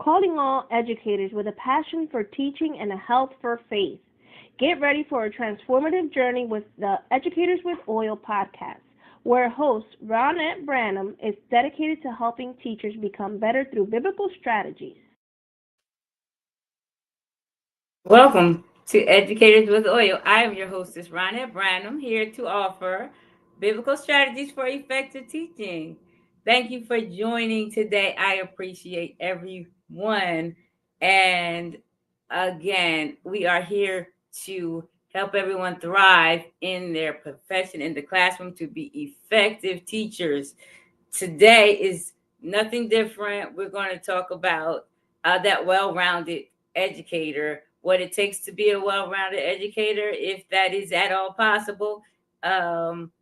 calling all educators with a passion for teaching and a health for faith. Get ready for a transformative journey with the Educators with Oil podcast, where host Ronette Branham is dedicated to helping teachers become better through biblical strategies. Welcome to Educators with Oil. I am your hostess, Ronette Branham, here to offer biblical strategies for effective teaching. Thank you for joining today. I appreciate everyone. And again, we are here to help everyone thrive in their profession in the classroom to be effective teachers. Today is nothing different. We're going to talk about that well rounded educator, what it takes to be a well rounded educator, if that is at all possible. Um,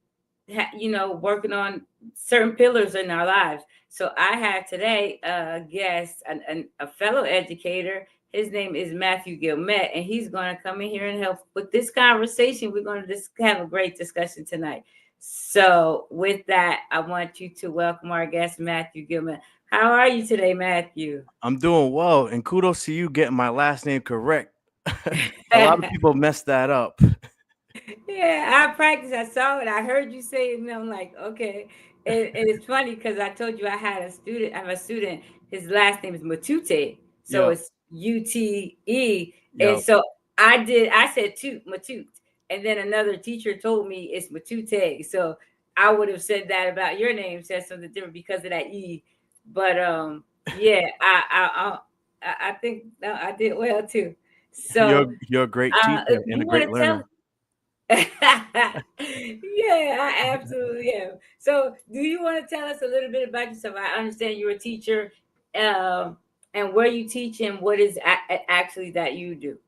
Working on certain pillars in our lives. So I have today a guest, a fellow educator. His name is Matthew Gilmete, and he's going to come in here and help with this conversation. We're going to just have a great discussion tonight. So with that, I want you to welcome our guest, Matthew Gilmete. How are you today, Matthew? I'm doing well, and kudos to you getting my last name correct. A lot of people mess that up. Yeah, I practiced. I saw it. I heard you say it, and I'm like, okay. And it's funny because I told you I had a student. I have a student. His last name is Matute, so Yep, it's UTE. And yep. so I did. I said toot Matute, and then another teacher told me it's Matute. So I would have said that about your name, said something different because of that E. But yeah, I think no, I did well too. You're So you're a great teacher if and you a want great to tell learner. yeah, I absolutely am. So, do you want to tell us a little bit about yourself? I understand you're a teacher, um, and where you teach and what is actually that you do.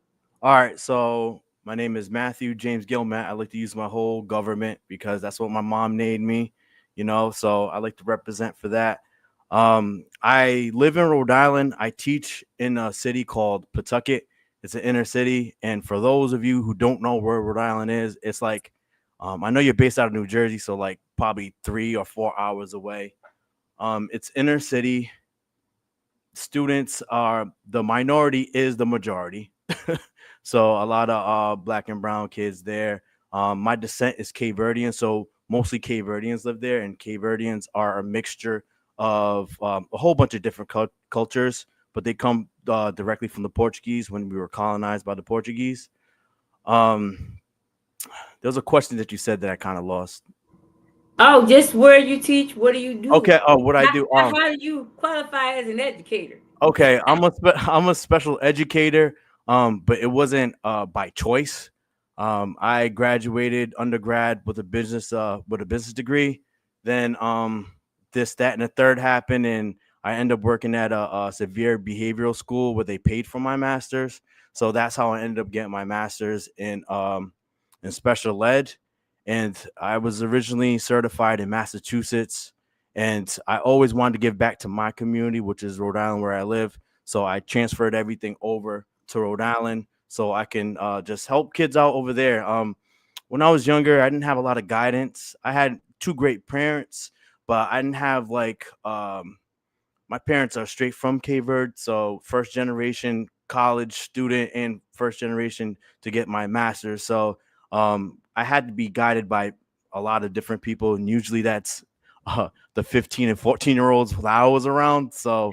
All right, so my name is Matthew James Gilmette. I like to use my whole government because that's what my mom named me, so I like to represent for that. I live in Rhode Island. I teach in a city called Pawtucket. It's an inner city, and for those of you who don't know where Rhode Island is, it's like I know you're based out of New Jersey, so like probably 3 or 4 hours away. It's inner city. Students are the minority is the majority. So a lot of black and brown kids there. My descent is Cape Verdean, so mostly Cape Verdeans live there, and Cape Verdeans are a mixture of a whole bunch of different cultures, but they come directly from the Portuguese when we were colonized by the Portuguese. Um, there was a question that you said that I kind of lost. Oh, just where you teach? What do you do? Okay. Oh, what I How, do? how do you qualify as an educator? Okay, I'm a special educator, but it wasn't by choice. I graduated undergrad with a business degree. Then this, that, and the third happened, and I ended up working at a severe behavioral school where they paid for my master's. So that's how I ended up getting my master's in special ed. And I was originally certified in Massachusetts, and I always wanted to give back to my community, which is Rhode Island, where I live. So I transferred everything over to Rhode Island so I can just help kids out over there. When I was younger, I didn't have a lot of guidance. I had two great parents, but I didn't have my parents are straight from Cape Verde, so first generation college student and first generation to get my master's. So I had to be guided by a lot of different people, and usually that's the 15 and 14-year olds when I was around. So,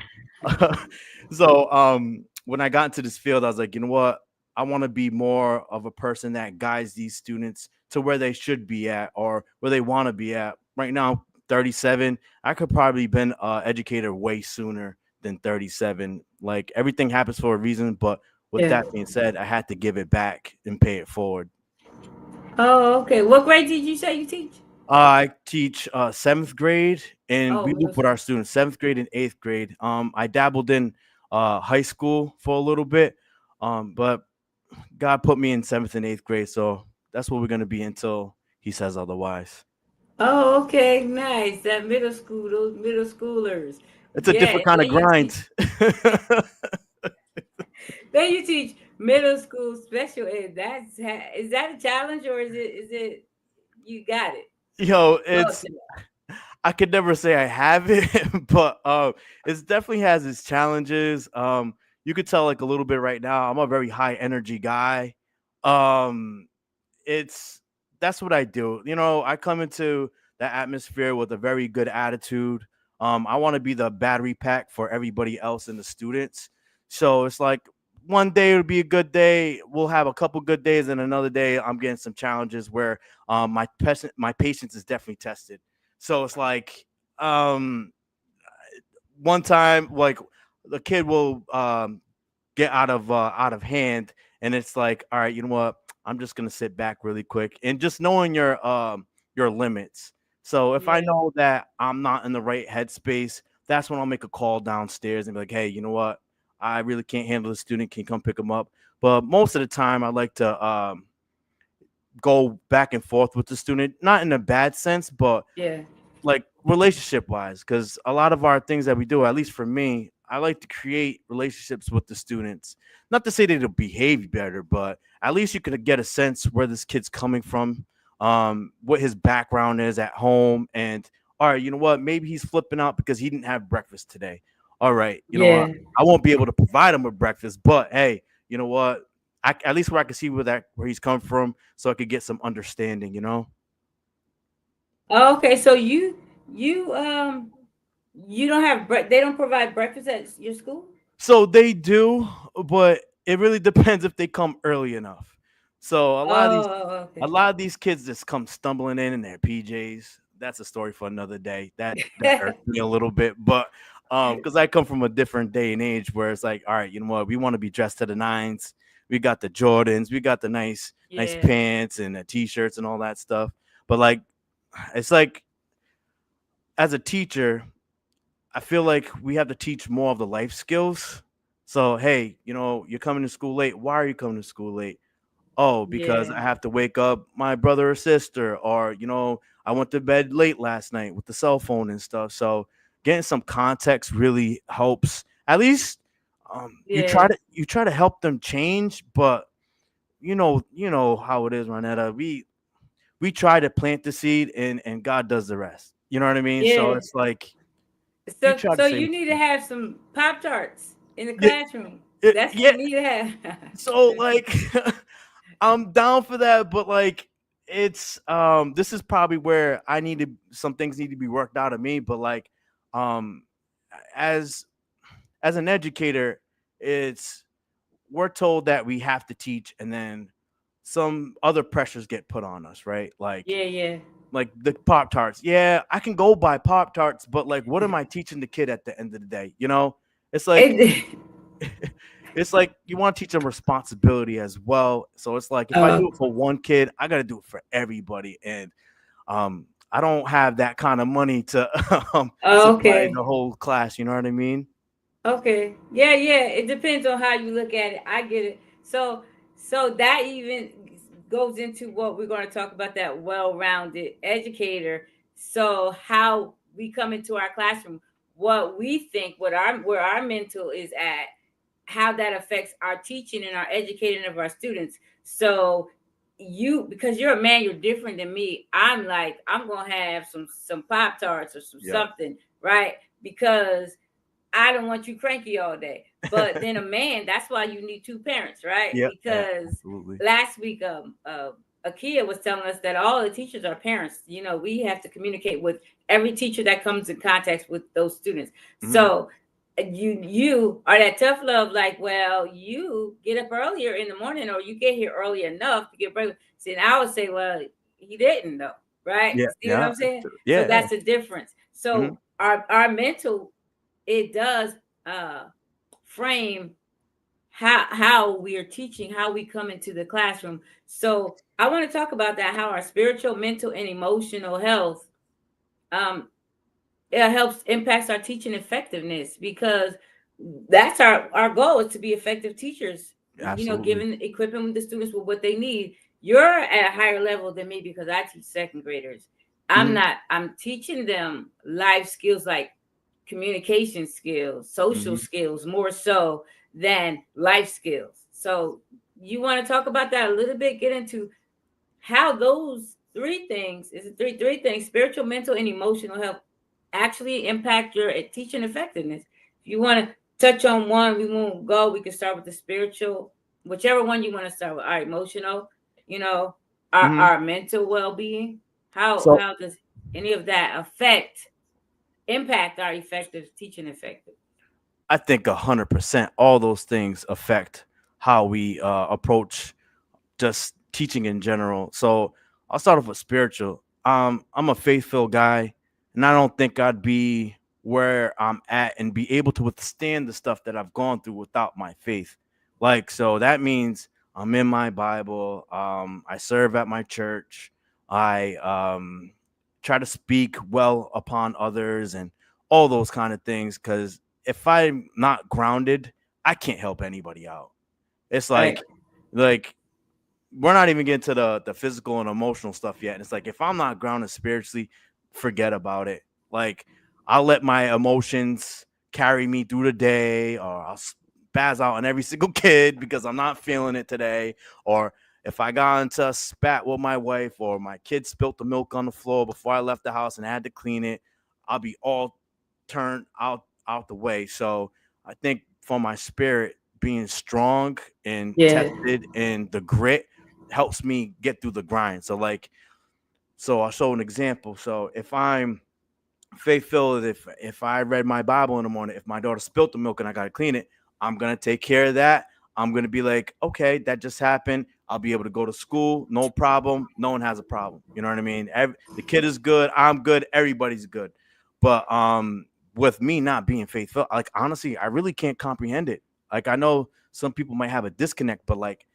when I got into this field, I was like, you know what? I want to be more of a person that guides these students to where they should be at or where they want to be at. Right now, 37. I could probably been educator way sooner than 37. Like everything happens for a reason, but with Yeah. that being said, I had to give it back and pay it forward. Oh, okay. What grade did you say you teach? I teach seventh grade, and Oh, we middle loop with our school. students seventh grade and eighth grade. I dabbled in high school for a little bit, but God put me in seventh and eighth grade, so that's what we're gonna be until He says otherwise. Oh, okay, nice. That middle school, those middle schoolers. It's a Yeah, different and kind of then you teach. grind. Then you teach middle school special ed. Is that a challenge or is it you got it? Yo, Well, it's I could never say I have it, but it definitely has its challenges. You could tell like a little bit right now. I'm a very high energy guy. Um, it's that's what I do. I come into the atmosphere with a very good attitude. I want to be the battery pack for everybody else and the students. So it's like one day it'll be a good day. We'll have a couple good days, and another day I'm getting some challenges where my patience is definitely tested. So it's like um, one time, like the kid will get out of hand, and it's like, all right, you know what, I'm just gonna sit back really quick, and just knowing your limits. So if I Yeah, know that I'm not in the right headspace, that's when I'll make a call downstairs and be like, hey, you know what, I really can't handle the student, can you come pick them up? But most of the time I like to go back and forth with the student, not in a bad sense, but yeah, like relationship wise, because a lot of our things that we do, at least for me, I like to create relationships with the students. Not to say that they'll behave better, but at least you could get a sense where this kid's coming from, what his background is at home, and all right, you know what, maybe he's flipping out because he didn't have breakfast today. All right, yeah. I won't be able to provide him with breakfast, but hey, you know what, at least where I can see where he's come from, so I could get some understanding. Oh, okay, so you you don't have they don't provide breakfast at your school? So they do, but it really depends if they come early enough. So a Okay. lot of these kids just come stumbling in their PJs. That's a story for another day. That irks me a little bit, but because I come from a different day and age where it's like, all right, you know what, we want to be dressed to the nines. We got the Jordans, we got the nice Yeah, pants and the t-shirts and all that stuff. But like, it's like as a teacher, I feel like we have to teach more of the life skills. So, hey, you're coming to school late. Why are you coming to school late? Oh, because yeah, I have to wake up my brother or sister, or, I went to bed late last night with the cell phone and stuff. So, getting some context really helps. At least you try yeah, to help them change, but you know how it is, Ronetta. We try to plant the seed, and God does the rest. You know what I mean? So yeah. it's like you So try to so say you what need you to can. have some Pop Tarts in the Yeah, classroom. That's what yeah. you need to have. So like, I'm down for that, but like, it's this is probably where some things need to be worked out of me. But like, um, as an educator, it's we're told that we have to teach, and then some other pressures get put on us, right? Yeah, yeah. Like the Pop Tarts. Yeah, I can go buy Pop Tarts, but like, what am I teaching the kid at the end of the day? It's like It, it's like you want to teach them responsibility as well. So it's like if I do oh, it for one kid, I got to do it for everybody, and I don't have that kind of money to supply okay. the whole class. You know what I mean? Okay. Yeah, yeah. It depends on how you look at it. I get it. So that even goes into what we're going to talk about, that well-rounded educator. So how we come into our classroom, what we think, what our where our mental is at, how that affects our teaching and our educating of our students. So you, because you're a man, you're different than me. I'm like, I'm gonna have some Pop Tarts or some Yep. something, right? Because I don't want you cranky all day. But then a man, that's why you need two parents, right? Yep. Yeah. Because Absolutely. last week, Akia was telling us that all the teachers are parents. You know, we have to communicate with every teacher that comes in contact with those students. Hmm. So you are that tough love, like, well, you get up earlier in the morning, or you get here early enough to get breakfast. See, and I would say, well, he didn't though, right? Yeah. See what Yeah. I'm saying? So Yeah. that's the difference. Hmm. So our mental, it does uh frame how we are teaching, how we come into the classroom. So I want to talk about that, how our spiritual, mental, and emotional health um it helps impacts our teaching effectiveness, because that's our goal, is to be effective teachers, you know, Absolutely. giving equipping the students with what they need. You're at a higher level than me because I teach second graders. I'm Hmm. not, I'm teaching them life skills like communication skills, social Hmm. skills, more so than life skills. So you want to talk about that a little bit, get into how those three things, is it three things: spiritual, mental, and emotional health, actually impact your teaching effectiveness. If you want to touch on one, we won't go. We can start with the spiritual, whichever one you want to start with. Our emotional, you know, Hmm. our mental well being. So How does any of that impact our effective teaching effective? I think 100% all those things affect how we approach just teaching in general. So I'll start off with spiritual. I'm a faith-filled guy, and I don't think I'd be where I'm at and be able to withstand the stuff that I've gone through without my faith. Like, so that means I'm in my Bible. I serve at my church. I try to speak well upon others and all those kind of things. Because if I'm not grounded, I can't help anybody out. It's Right. like we're not even getting to the physical and emotional stuff yet. And it's like if I'm not grounded spiritually, forget about it. Like I'll let my emotions carry me through the day, or I'll spaz out on every single kid because I'm not feeling it today. Or if I got into a spat with my wife, or my kid spilt the milk on the floor before I left the house and I had to clean it, I'll be all turned out the way. So I think for my spirit, being strong and Yeah. tested and the grit helps me get through the grind. So like, so I'll show an example. So if I'm faith filled, if I read my Bible in the morning, if my daughter spilt the milk and I gotta clean it, I'm gonna take care of that. I'm gonna be like, okay, that just happened. I'll be able to go to school, no problem. No one has a problem. You know what I mean? The kid is good. I'm good. Everybody's good. But with me not being faithful, like honestly, I really can't comprehend it. Like I know some people might have a disconnect, but like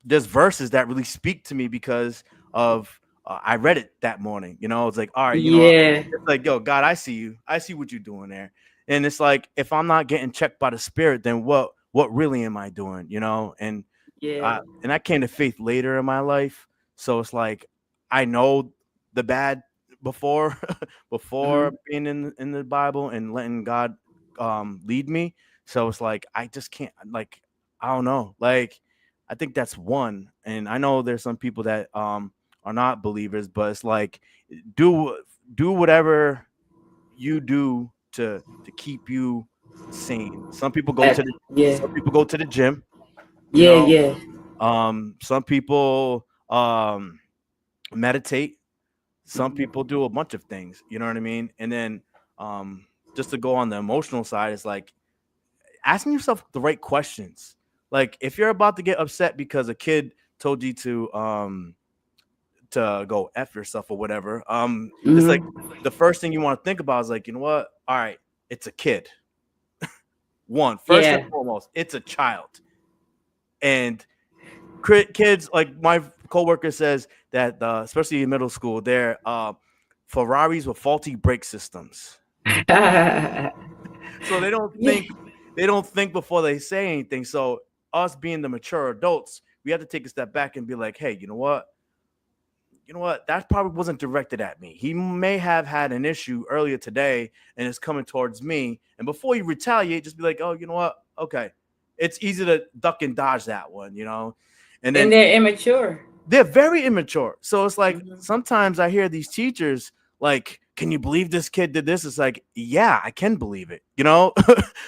there's verses that really speak to me because of I read it that morning. You know, it's like, all right, you know, Yeah. it's like, yo, God, I see you. I see what you're doing there. And it's like, if I'm not getting checked by the Spirit, then what really am I doing? You know, Yeah. and I came to faith later in my life, so it's like I know the bad before before Hmm. being in the Bible and letting God lead me. So it's like I just can't like I don't know. Like I think that's one. And I know there's some people that are not believers, but it's like do do whatever you do to keep you sane. Yeah. Some people go to the gym, you Yeah. know. Yeah. Some people meditate. Some Hmm. people do a bunch of things, you know what I mean? And then um just to go on the emotional side, it's like asking yourself the right questions. Like if you're about to get upset because a kid told you to go F yourself or whatever, it's like Hmm. the first thing you want to think about is like, you know what? All right, it's a kid. One, first and Yeah. foremost, it's a child. And kids, like my coworker says that especially in middle school, they're Ferraris with faulty brake systems. So Yeah. they don't think before they say anything. So us being the mature adults, we have to take a step back and be like, hey, you know what? That probably wasn't directed at me. He may have had an issue earlier today and it's coming towards me. And before you retaliate, just be like, oh, you know what? Okay. It's easy to duck and dodge that one, you know? And And then they're immature. they're very immature. So it's like Hmm. sometimes I hear these teachers like, "Can you believe this kid did this?" It's like, yeah, I can believe it, you know,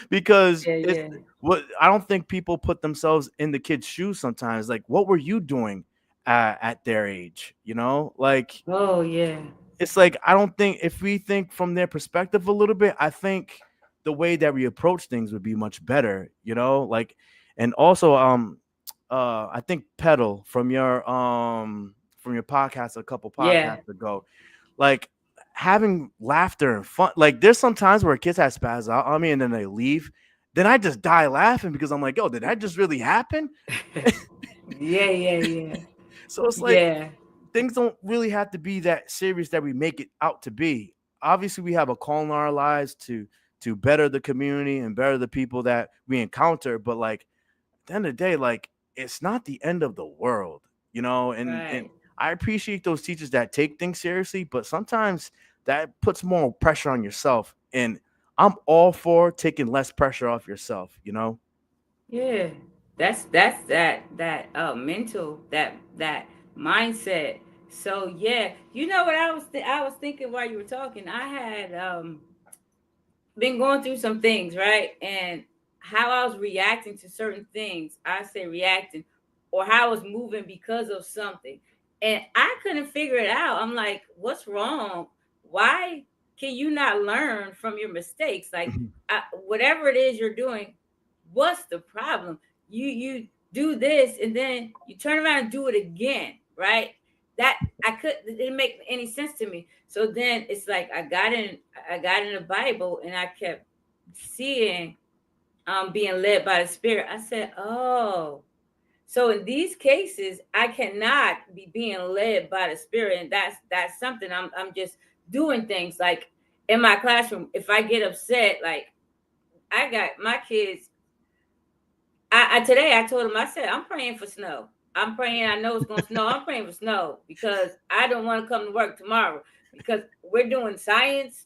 because Yeah. it's Yeah. what I don't think people put themselves in the kid's shoes sometimes. Like, what were you doing at their age? You know, like Oh yeah. it's like I don't think if we think from their perspective a little bit, I think the way that we approach things would be much better, you know? Like and also I think Pedal from your podcast a couple Yeah. podcasts ago, like having laughter and fun. Like there's some times where kids have spaz out on me and then they leave. Then I just die laughing because I'm like, yo, did that just really happen? Yeah. Yeah. Yeah. So it's like Yeah. things don't really have to be that serious that we make it out to be. Obviously, we have a call in our lives to better the community and better the people that we encounter. But like at the end of the day, like it's not the end of the world, you know. And Right. I appreciate those teachers that take things seriously, but sometimes that puts more pressure on yourself. And I'm all for taking less pressure off yourself, you know. Yeah. That's that mental that mindset So yeah, you know what I was thinking while you were talking. I had been going through some things, right? And how I was reacting to certain things, I say reacting, or how I was moving because of something. And I couldn't figure it out. I'm like, what's wrong? Why can you not learn from your mistakes? Like, whatever it is you're doing, what's the problem? You do this and then you turn around and do it again, right? That it didn't make any sense to me. So then it's like I got in the Bible and I kept seeing being led by the Spirit. I said, oh, so in these cases, I cannot be being led by the Spirit, and that's something I'm just doing things like in my classroom. If I get upset, like I got my kids I today I told him, I said, I'm praying for snow. I'm praying. I know it's gonna snow. I'm praying for snow because I don't want to come to work tomorrow because we're doing science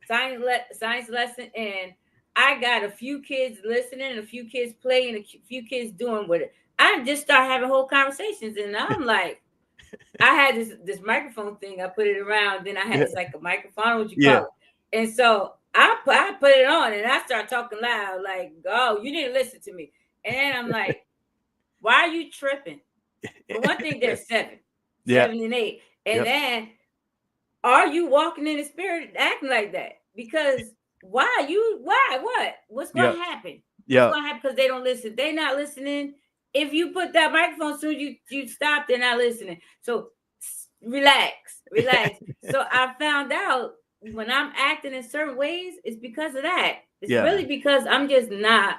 lesson, and I got a few kids listening, a few kids playing, a few kids doing with it. I just start having whole conversations, and I'm like, I had this microphone thing. I put it around. Then I had Yeah. this like a microphone. What you Yeah. call it? And so I put it on, and I start talking loud, like, "Oh, you need to listen to me." And then I'm like, "Why are you tripping?" For one thing, there's Yeah. 7 and 8, and Yep. then are you walking in the spirit acting like that? Because why what's going Yep. to happen? What's Yep. going to happen? Because they don't listen. They not listening. If you put that microphone, soon you stop, they're not listening. So relax. So I found out when I'm acting in certain ways, it's because of that. It's Yeah. really because I'm just not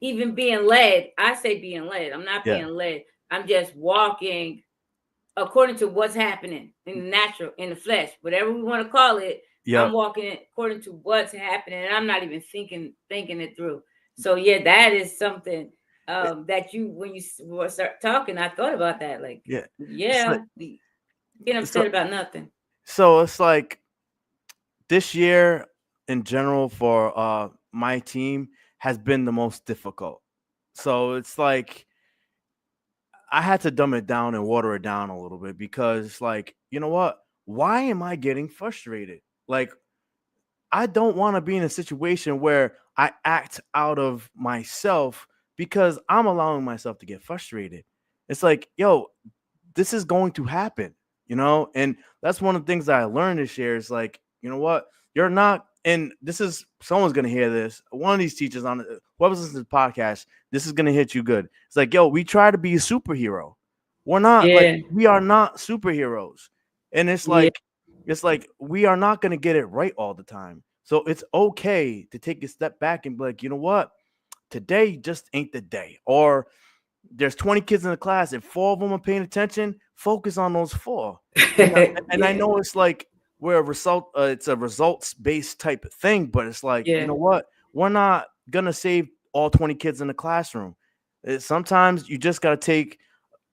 even being led. I say being led. I'm not Yeah. being led. I'm just walking according to what's happening in the natural, in the flesh, whatever we want to call it. I'm Yep. walking according to what's happening, and I'm not even thinking it through. So yeah, that is something that you when you start talking, I thought about that. Like, Yeah. It's yeah, like getting so upset about nothing. so it's like this year in general for my team has been the most difficult. So it's like I had to dumb it down and water it down a little bit because it's like, you know what? Why am I getting frustrated? Like I don't want to be in a situation where I act out of myself because I'm allowing myself to get frustrated. It's like, yo, this is going to happen, and that's one of the things that I learned this year is like, you know what, you're not, and this is someone's gonna hear this. One of these teachers on whoever's listening to the podcast, this is gonna hit you good. It's like, yo, we try to be a superhero. We're not like Yeah, we are not superheroes, and yeah, it's like we are not gonna get it right all the time. So it's okay to take a step back and be like, you know what, today just ain't the day, or there's 20 kids in the class. If four of them are paying attention, focus on those four. And I yeah, know it's like we're a result, it's a results based type of thing, but it's like, you yeah, know what? We're not gonna save all 20 kids in the classroom. Sometimes you just gotta take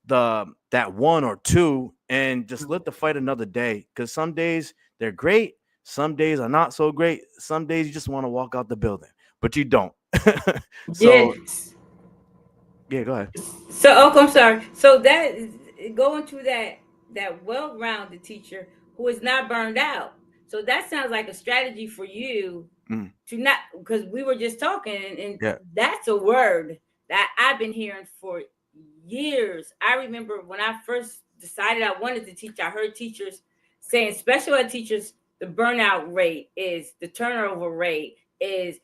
that one or two and just let the fight another day. Because some days they're great, some days are not so great. Some days you just want to walk out the building, but you don't. yeah. So yeah, go ahead. So, oh, I'm sorry. So that going to that well-rounded teacher who is not burned out. So that sounds like a strategy for you Mm, to not, because we were just talking, and yeah. that's a word that I've been hearing for years. I remember when I first decided I wanted to teach, I heard teachers saying special ed teachers, the burnout rate is the turnover rate is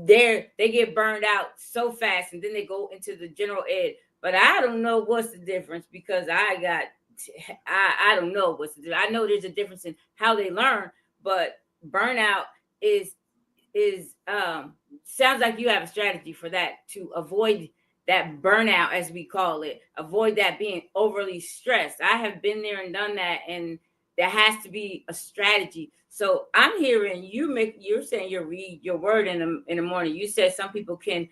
they get burned out so fast, and then they go into the general ed. But I don't know what's the difference because I don't know what's the difference. I know there's a difference in how they learn, but burnout is is sounds like you have a strategy for that to avoid that burnout, as we call it, avoid that being overly stressed. I have been there and done that, and there has to be a strategy. So I'm hearing you're saying you read your word in the morning. You said some people can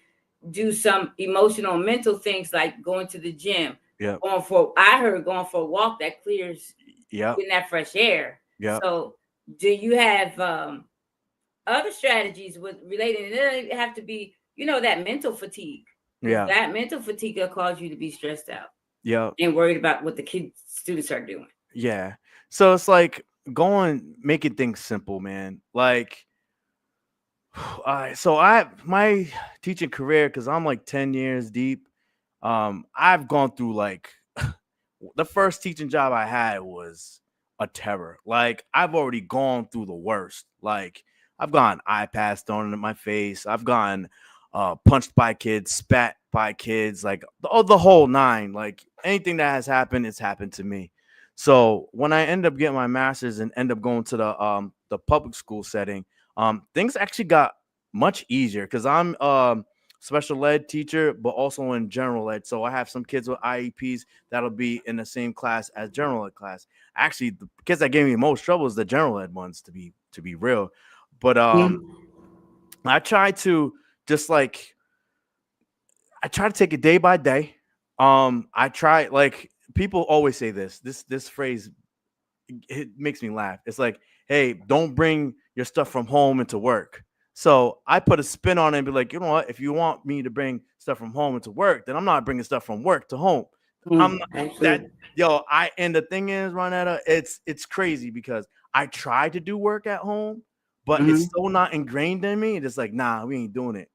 do some emotional and mental things like going to the gym, Yep. going for a walk that clears, Yep. getting that fresh air. Yep. So do you have other strategies with relating? It doesn't have to be, that mental fatigue, because Yeah. that mental fatigue will cause you to be stressed out Yep. and worried about what the kids students are doing. Yeah. So it's like going making things simple, man. Like so I my teaching career, because I'm like 10 years deep. I've gone through like the first teaching job I had was a terror. Like I've already gone through the worst. Like I've gotten iPads thrown in my face. I've gotten punched by kids, spat by kids, like the whole nine. Like anything that has happened, it's happened to me. So when I end up getting my master's and end up going to the public school setting, things actually got much easier because I'm special ed teacher, but also in general ed. So I have some kids with IEPs that'll be in the same class as general ed class. Actually, the kids that gave me the most trouble is the general ed ones, to be real. But Mm-hmm. I try to just like I try to take it day by day. I try like people always say this phrase, it makes me laugh. It's like, hey, don't bring your stuff from home into work. So I put a spin on it and be like, you know what? If you want me to bring stuff from home into work, then I'm not bringing stuff from work to home. I'm not, that Absolutely. yo. I and the thing is, Ronetta, it's crazy because I try to do work at home, but it's Mm-hmm. so not ingrained in me. It's like, nah, we ain't doing it.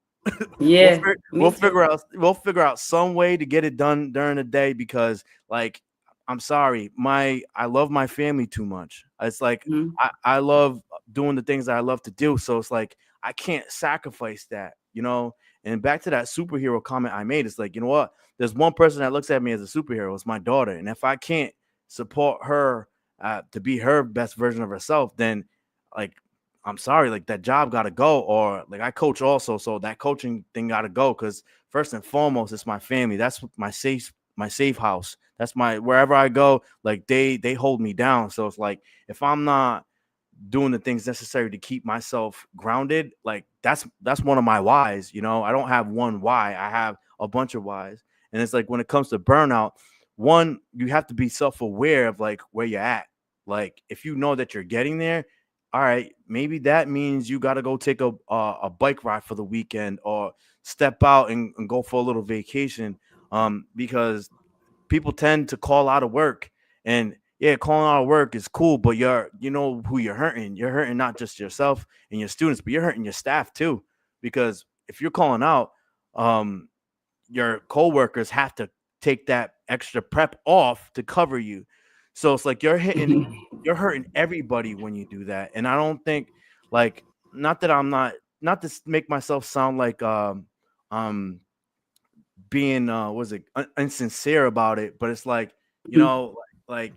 Yeah, We'll me too. figure out some way to get it done during the day because like I'm sorry, my I love my family too much. It's like Mm-hmm. I love doing the things that I love to do. So it's like I can't sacrifice that, you know? And back to that superhero comment I made, it's like, you know what? There's one person that looks at me as a superhero, it's my daughter. And if I can't support her to be her best version of herself, then like I'm sorry, like that job got to go. Or like I coach also, so that coaching thing got to go because first and foremost, it's my family. That's my safe house. That's my wherever I go. Like they hold me down. So it's like if I'm not doing the things necessary to keep myself grounded, like that's one of my whys. You know, I don't have one why. I have a bunch of whys. And it's like when it comes to burnout, one, you have to be self-aware of like where you're at. Like if you know that you're getting there, all right, maybe that means you got to go take a bike ride for the weekend or step out and go for a little vacation. Because people tend to call out of work, and yeah, calling out of work is cool, but you know who you're hurting. You're hurting not just yourself and your students, but you're hurting your staff too. Because if you're calling out, um, your coworkers have to take that extra prep off to cover you. So it's like you're hurting everybody when you do that. And I don't think like not that I'm not to make myself sound like um being was it insincere about it, but it's like, you know, like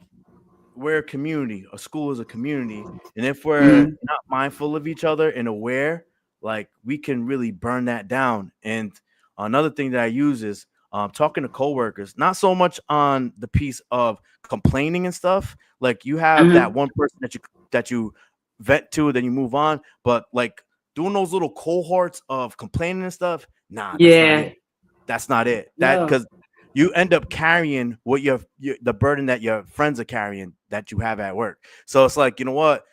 we're a community. A school is a community, and if we're Mm-hmm. not mindful of each other and aware, like we can really burn that down. And another thing that I use is talking to coworkers, not so much on the piece of complaining and stuff. Like you have that Mm-hmm. one person that you vet to, then you move on. But like doing those little cohorts of complaining and stuff, nah, that's not Yeah. it. That's not it. That No. because you end up carrying what the burden that your friends are carrying that you have at work. So it's like, you know what?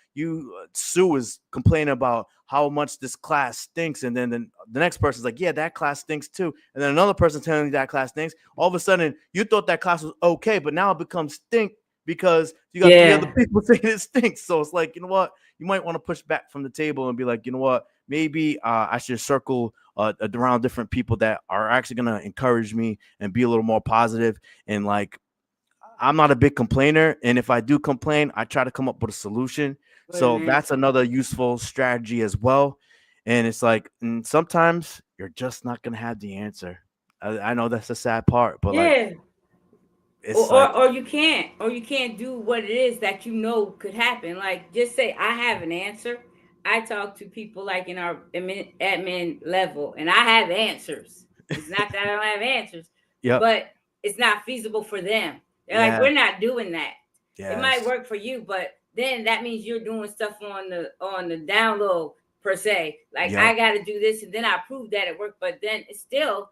Sue is complaining about how much this class stinks, and then the next person's like, yeah, that class stinks too, and then another person telling you that class stinks. All of a sudden, you thought that class was okay, but now it becomes stink because you got three other Yeah. people saying it stinks. So it's like, you know what? You might want to push back from the table and be like, you know what? Maybe I should circle around different people that are actually going to encourage me and be a little more positive. And like, I'm not a big complainer. And if I do complain, I try to come up with a solution. What an So that's answer. another useful strategy as well. And it's like, sometimes you're just not going to have the answer. I know that's the sad part, but like, Yeah. it's like, Or you can't do what it is that you know could happen. Like just say I have an answer. I talk to people like in our admin level, and I have answers. It's not that I don't have answers, yep. but it's not feasible for them. They're like, Yes. we're not doing that. It might Yes. work for you, but then that means you're doing stuff on the down low per se. Like Yep. I got to do this, and then I prove that it worked, but then it's still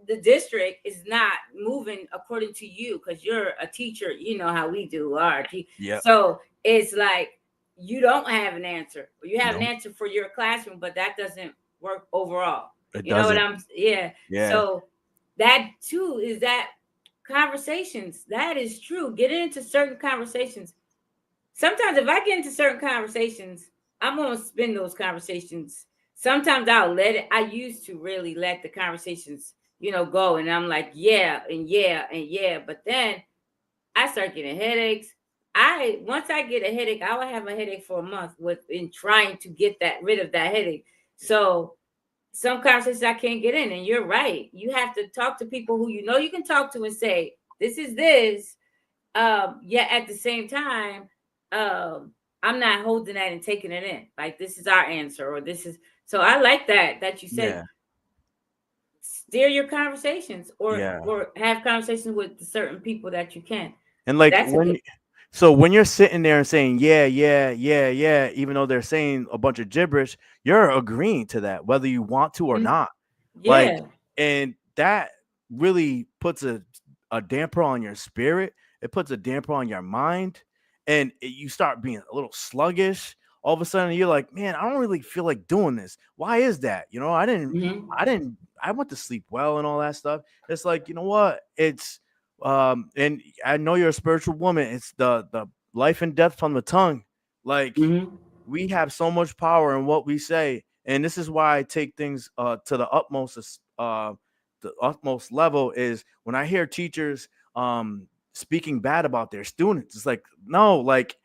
the district is not moving according to you because you're a teacher. You know how we do our Yep. so it's like you don't have an answer. You have an No, answer for your classroom, but that doesn't work overall. it You know what doesn't. I'm yeah. Yeah. So that too is that conversations. That is true. Get into certain conversations. sometimes if I get into certain conversations, I'm gonna spend those conversations. Sometimes I'll let it. I used to really let the conversations, go, and I'm like, yeah, and yeah, and yeah. But then I start getting headaches. I Once I get a headache, I will have a headache for a month with in trying to get that rid of that headache. So some conversations I can't get in, and you're right. You have to talk to people who you know you can talk to and say, this is this. Yet at the same time, um, I'm not holding that and taking it in. Like this is our answer, or this is so I like that you said Yeah, steer your conversations yeah. or have conversations with certain people that you can. And like That's a good. when you're sitting there and saying yeah, yeah, yeah, yeah, even though they're saying a bunch of gibberish, you're agreeing to that whether you want to or Mhm. not. Like, Yeah. and that really puts a damper on your spirit. It puts a damper on your mind, and you start being a little sluggish. All of a sudden, you're like, man, I don't really feel like doing this. Why is that? Hmm. I didn't, I went to sleep well and all that stuff. It's like, you know what? And I know you're a spiritual woman. It's the life and death from the tongue. Like, Hmm. we have so much power in what we say, and this is why I take things to the utmost level. Is when I hear teachers speaking bad about their students. It's like, no, like,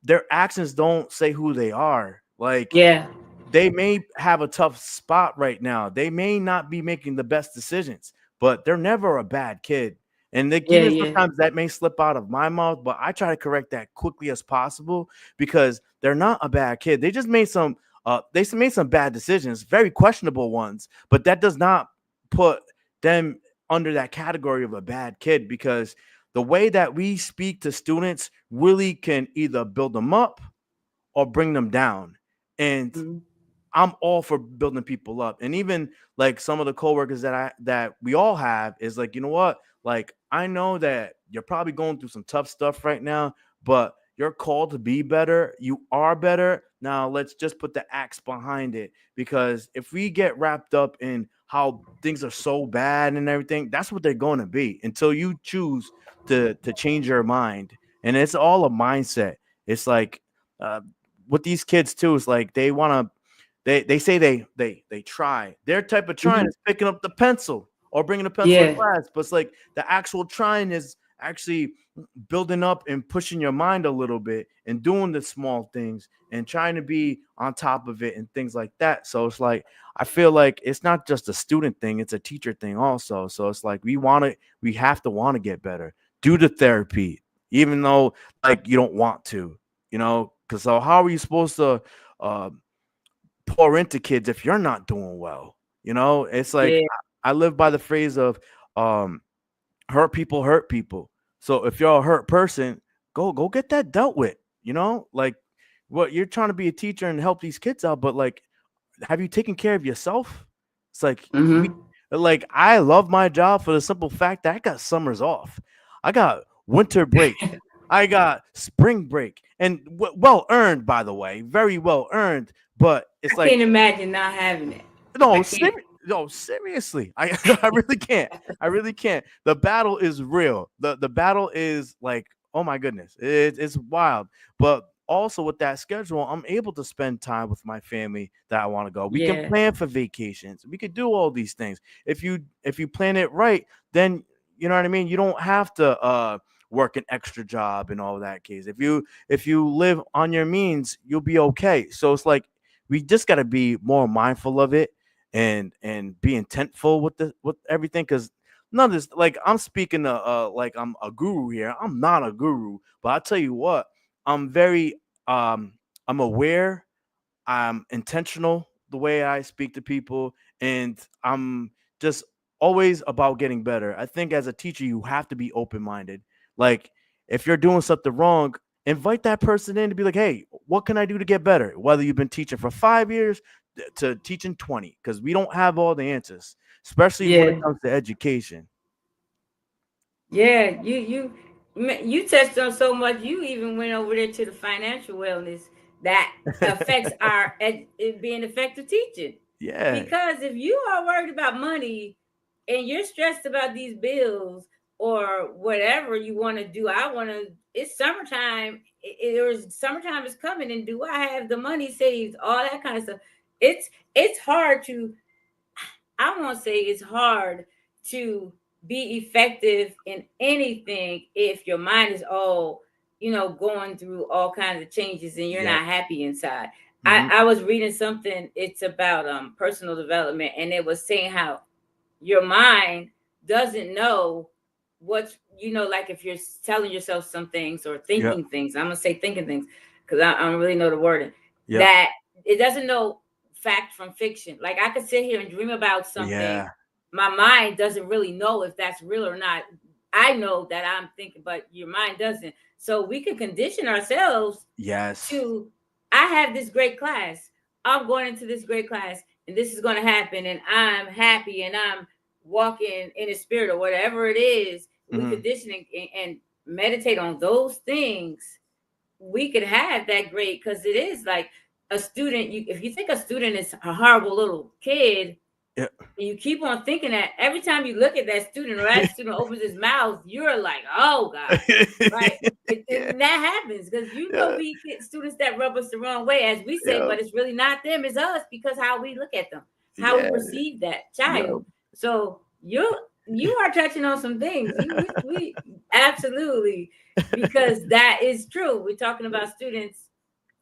their actions don't say who they are. Like, Yeah. they may have a tough spot right now. They may not be making the best decisions, but they're never a bad kid. And like, Yeah. even Yeah. sometimes that may slip out of my mouth, but I try to correct that quickly as possible because they're not a bad kid. They just made some bad decisions, very questionable ones, but that does not put them under that category of a bad kid, because the way that we speak to students really can either build them up or bring them down. And Hmm. I'm all for building people up. And even like some of the coworkers that we all have is like, you know what? Like, I know that you're probably going through some tough stuff right now, but you're called to be better. You are better. Now let's just put the axe behind it. Because if we get wrapped up in how things are so bad and everything, that's what they're going to be until you choose to change your mind. And it's all a mindset. It's like, uh, with these kids too, is like they say they try. Their type of trying Hmm. is picking up the pencil or bringing a pencil to Yeah. class, but it's like the actual trying is actually building up and pushing your mind a little bit and doing the small things and trying to be on top of it and things like that. So it's like, I feel like it's not just a student thing, it's a teacher thing also. So it's like we have to want to get better. Do the therapy, even though like you don't want to, because so how are you supposed to uh, pour into kids if you're not doing well? It's like Yeah. I live by the phrase of um, hurt people hurt people. So if you're a hurt person, go get that dealt with. Like, what you're trying to be a teacher and help these kids out, but like, have you taken care of yourself? It's like we Hmm. like I love my job for the simple fact that I got summers off. I got winter break. I got spring break, and well earned, by the way, very well earned. But I it's can't like, imagine not having it. I no, can't. no, seriously. I I really can't. I really can't. The battle is real. The battle is like, oh my goodness, it's wild. But also with that schedule, I'm able to spend time with my family that I want to go. We can Yeah. plan for vacations. We could do all these things. If you plan it right, then you know what I mean. You don't have to work an extra job and all that case. If you live on your means, you'll be okay. So it's like we just got to be more mindful of it and be intentful with everything, because none of this, like, I'm speaking to like I'm a guru here. I'm not a guru, but I tell you what, I'm very I'm aware, I'm intentional the way I speak to people, and I'm just always about getting better. I think as a teacher, you have to be open minded. Like, if you're doing something wrong, invite that person in to be like, hey, what can I do to get better? Whether you've been teaching for 5 years to teaching 20, because we don't have all the answers, especially when it Yeah. comes to education. Yeah, you touched on so much. You even went over there to the financial wellness that affects it being effective teaching. Yeah. Because if you are worried about money and you're stressed about these bills or whatever you want to do, I want to it's summertime. Summertime is coming, and do I have the money saved? All that kind of stuff. It's hard to. I won't say it's hard to be effective in anything if your mind is all, going through all kinds of changes and you're Yep. not happy inside. Hmm. I was reading something, it's about personal development, and it was saying how your mind doesn't know what's, like if you're telling yourself some things or Yep. thinking things. I'm gonna say thinking things because I don't really know the wording. Yep. That it doesn't know fact from fiction. Like I could sit here and dream about something. Yeah. My mind doesn't really know if that's real or not. I know that I'm thinking, but your mind doesn't. So we can condition ourselves Yes. to, I have this great class. I'm going into this great class and this is going to happen and I'm happy and I'm walking in the spirit or whatever it is. We Hmm. condition and meditate on those things. We could have that grade because it is like a student. If you think a student is a horrible little kid, Yep. and you keep on thinking that every time you look at that student or that student opens his mouth, you're like, oh God, right? Yeah. And that happens because Yeah. we get students that rub us the wrong way, as we say, Yeah. but it's really not them, it's us because how we look at them, how we Yeah. perceive that Yeah. child. So you are touching on some things. We absolutely, because that is true. We're talking about students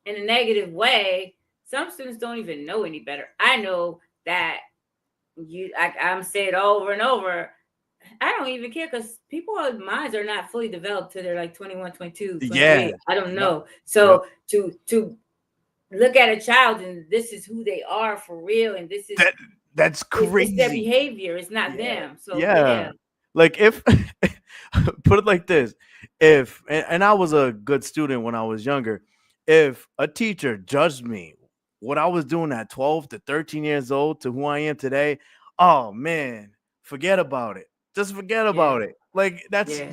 in a negative way. Some students don't even know any better. I know that I'm saying over and over, I don't even care because people's minds are not fully developed till they're like 21, 22, Yeah. 28. I don't Yep. know. Yep. So to look at a child and this is who they are for real, and this is That's it's their crazy. behavior, it's not Yeah. them. So Yeah. yeah. Like if put it like this, if and I was a good student when I was younger, if a teacher judged me what I was doing at 12 to 13 years old to who I am today, oh man, forget about it. Just forget Yeah. about it. Like Yeah.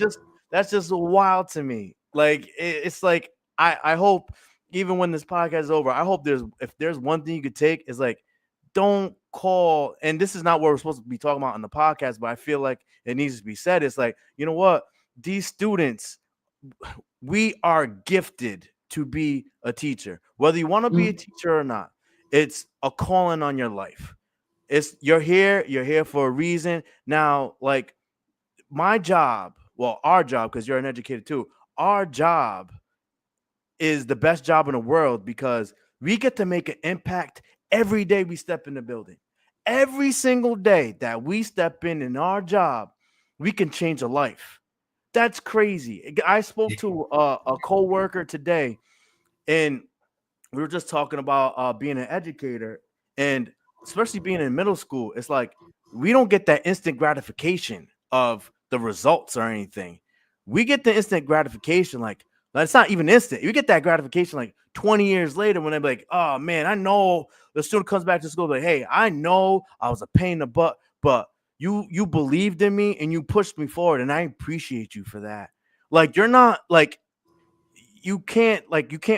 that's just wild to me. Like it's like I hope even when this podcast is over, I hope if there's one thing you could take is like don't call, and this is not what we're supposed to be talking about on the podcast, but I feel like it needs to be said. It's like, you know what? These students, we are gifted to be a teacher. Whether you want to be a Mm. teacher or not, it's a calling on your life. It's you're here for a reason. Now, like my job, well, our job, because you're an educator too, our job is the best job in the world because we get to make an impact every day we step in the building. Every single day that we step in our job, we can change a life. That's crazy. I spoke to a coworker today, and we were just talking about being an educator, and especially being in middle school. It's like we don't get that instant gratification of the results or anything. We get the instant gratification, like it's not even instant. You get that gratification like 20 years later when they're like, oh man, I know the student comes back to school like, hey, I know I was a pain in the butt, but you believed in me and you pushed me forward, and I appreciate you for that. Like you're not like you can't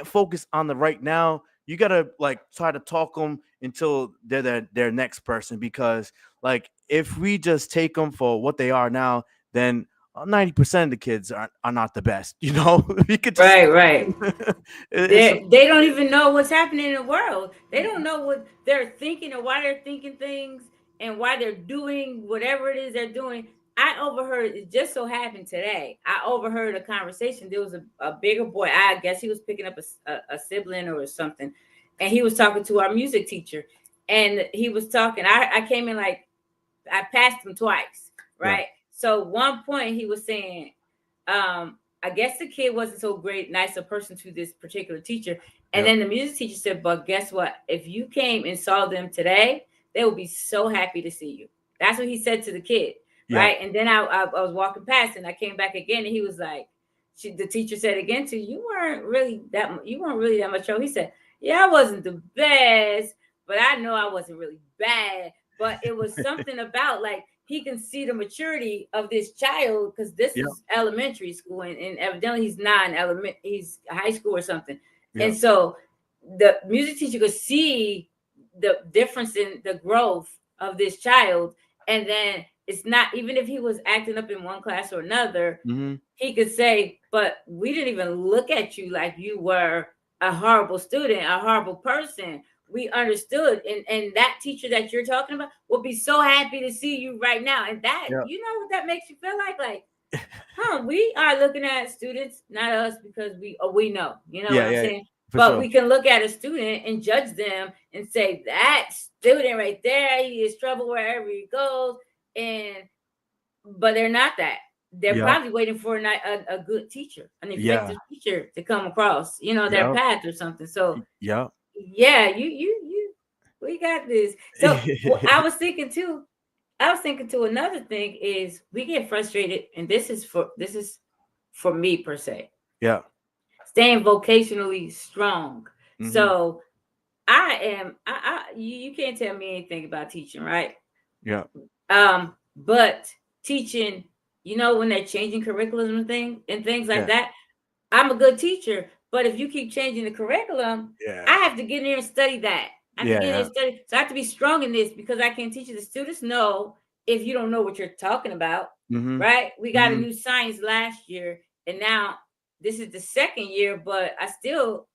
focus on the right now. You gotta like try to talk them until they're their next person, because like if we just take them for what they are now, then 90% of the kids are not the best. You know, we could just Right, right. it's They don't even know what's happening in the world. They don't know what they're thinking or why they're thinking things and why they're doing whatever it is they're doing. I overheard, it just so happened today, I overheard a conversation. There was a bigger boy. I guess he was picking up a sibling or something. And he was talking to our music teacher. And he was talking. I came in like, I passed him twice, yeah, right? So one point he was saying, I guess the kid wasn't so great, nice a person to this particular teacher. And yeah, then the music teacher said, but guess what? If you came and saw them today, they would be so happy to see you. That's what he said to the kid. yeah, Right. And then I was walking past and I came back again and he was like, the teacher said again to you, you weren't really that much trouble. He said, yeah, I wasn't the best, but I know I wasn't really bad. But it was something about like he can see the maturity of this child because this yeah, is elementary school and evidently he's not in he's high school or something. yeah, And so the music teacher could see the difference in the growth of this child. And then it's not, even if he was acting up in one class or another, Mm-hmm. he could say, but we didn't even look at you like you were a horrible student, a horrible person. We understood. And that teacher that you're talking about will be so happy to see you right now. And that, Yeah. you know what that makes you feel like? Like, huh, we are looking at students, not us, because we know, you know what Yeah. I'm Yeah. saying? For But sure. we can look at a student and judge them and say, that student right there, he is trouble wherever he goes. And but they're not that. They're Yeah. probably waiting for a good teacher, an Yeah. effective teacher to come across, you know, their Yeah. path or something. So Yeah. yeah, you, we got this. So I was thinking too. I was thinking too. Another thing is we get frustrated, and this is for me per se, Yeah. staying vocationally strong. Mm-hmm. So I am. You can't tell me anything about teaching, right? Yeah. But teaching, you know, when they're changing curriculum and things like Yeah. that, I'm a good teacher. But if you keep changing the curriculum, I Yeah. have to get in there and study that. I have to get in there Yeah. and study. So I have to be strong in this because I can teach it. The students know if you don't know what you're talking about, Mm-hmm. right? We got a Mm-hmm. new science last year, and now this is the second year, but I still,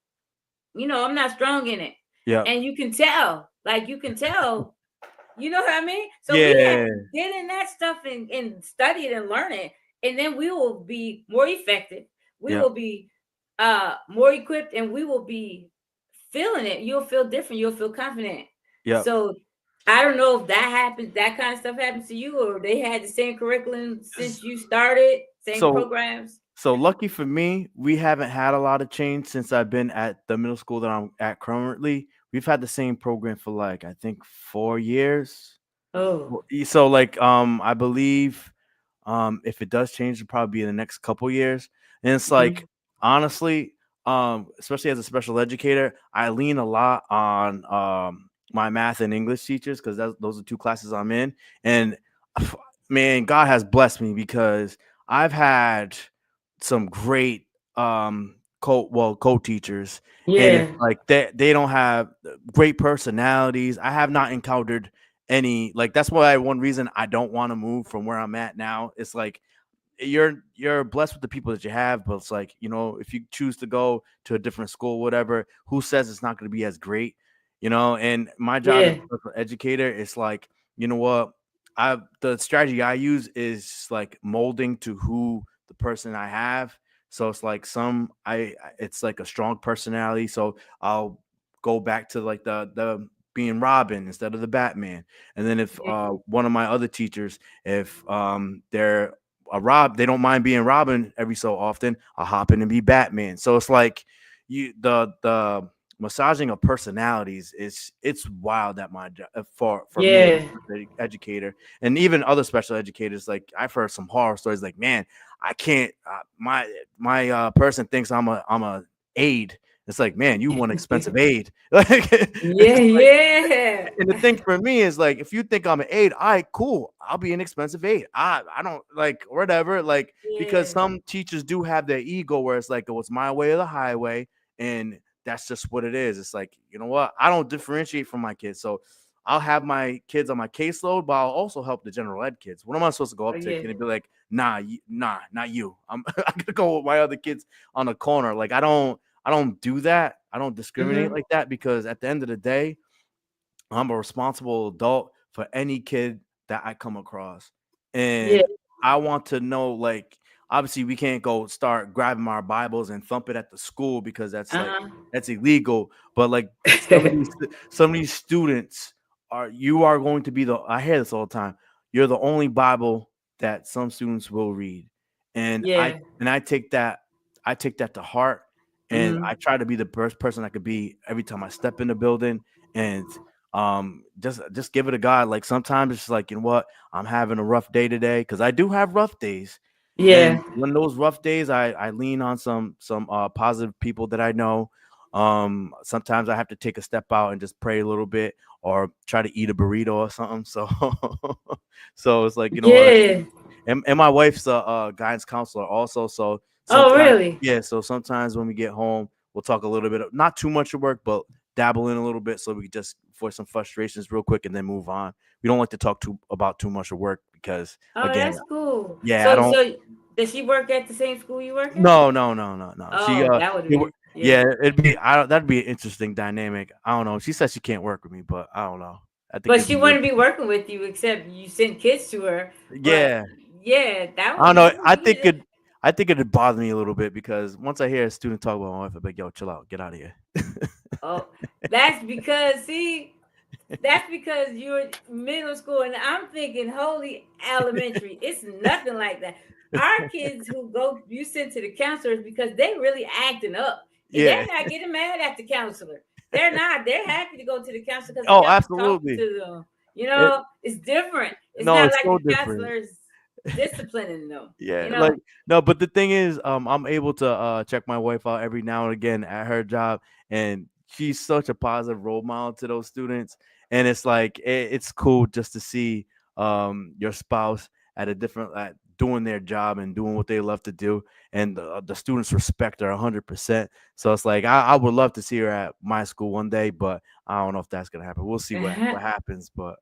I'm not strong in it. Yeah. And you can tell, like you can tell, you know what I mean? So we have Yeah. to get in that stuff and study it and learn it. And then we will be more effective. We Yeah. will be more equipped, and we will be feeling it. You'll feel different. You'll feel confident. Yeah. So I don't know if that happens, that kind of stuff happens to you, or they had the same curriculum since you started, same So programs. So lucky for me, we haven't had a lot of change since I've been at the middle school that I'm at currently. We've had the same program for like I think 4 years. Oh. So like I believe if it does change, it'll probably be in the next couple years. And it's like Mhm. honestly, especially as a special educator, I lean a lot on my math and English teachers because those are two classes I'm in. And man, God has blessed me because I've had some great co-teachers, and it's Yeah. like they don't have great personalities. I have not encountered any, like, that's why one reason I don't want to move from where I'm at now. It's like you're blessed with the people that you have, but it's like, if you choose to go to a different school, whatever, who says it's not going to be as great? And my job as Yeah. a special educator is like, you know what, the strategy I use is like molding to who the person I have. So it's like it's like a strong personality, so I'll go back to like the being Robin instead of the Batman. And then if Yeah. one of my other teachers, if they're they don't mind being Robin every so often, I'll hop in and be Batman. So it's like the massaging of personalities it's wild at my job for me as Yeah. a special educator. And even other special educators, like I've heard some horror stories like, man, I can't my person thinks I'm a aide. It's like, man, you want expensive aid. Like Yeah. it's like, Yeah. and the thing for me is like, if you think I'm an aide, all right, cool. I'll be an expensive aide. I don't like whatever. Like, because Yeah. some teachers do have their ego where it's like, oh, it's my way or the highway, and that's just what it is. It's like, you know what? I don't differentiate from my kids, so I'll have my kids on my caseload, but I'll also help the general ed kids. What am I supposed to go Oh up to a yeah. kid and be like, nah, nah, not you. I gotta go with my other kids on the corner. Like, I don't do that. I don't discriminate Mm-hmm. like that, because at the end of the day, I'm a responsible adult for any kid that I come across. Yeah. And I want to know, like, obviously we can't go start grabbing our Bibles and thump it at the school because Uh-huh. that's illegal. But like some of these students you are going to be I hear this all the time. You're the only Bible that some students will read. And I Yeah. and I take that to heart, and I Mm-hmm. try to be the best person I could be every time I step in the building. And just give it a God. Like, sometimes it's like, you know what, I'm having a rough day today, because I do have rough days. And Yeah. when those rough days, I lean on some positive people that I know. Sometimes I have to take a step out and just pray a little bit, or try to eat a burrito or something. So so it's like, you know what, Yeah. and my wife's a guidance counselor also. So Oh, sometimes, really? yeah, so sometimes when we get home, we'll talk a little bit of, not too much of work, but dabble in a little bit, so we can just voice some frustrations real quick and then move on. We don't like to talk about too much of work because Oh, again, that's cool. yeah, I So, don't. does she work at the same school you work at? No, no, no, no, no. She Oh, that would have been, yeah. yeah, it'd be I don't that'd be an interesting dynamic. I don't know. She said she can't work with me, but I don't know. I think But it'd she be real. wouldn't be working with you except you send kids to her. But Yeah, yeah, I don't know. that would be it. I think it'd bother me a little bit because once I hear a student talk about my wife, I'm like, yo, chill out, get out of here. Oh, that's because see, that's because you're middle school, and I'm thinking holy elementary. It's nothing like that. Our kids who go you send to the counselors because they really acting up, and Yeah. they're not getting mad at the counselor. They're not. They're happy to go to the counselor because the Oh, counselor's talking absolutely. to them. It, It's different. It's no, not it's like so the different. counselor's disciplining them. Yeah, You like know. no, but the thing is, I'm able to check my wife out every now and again at her job, and she's such a positive role model to those students. And it's like it's cool just to see your spouse at a different doing their job and doing what they love to do, and the students respect her 100%. So it's like I would love to see her at my school one day, but I don't know if that's gonna happen. We'll see what happens, but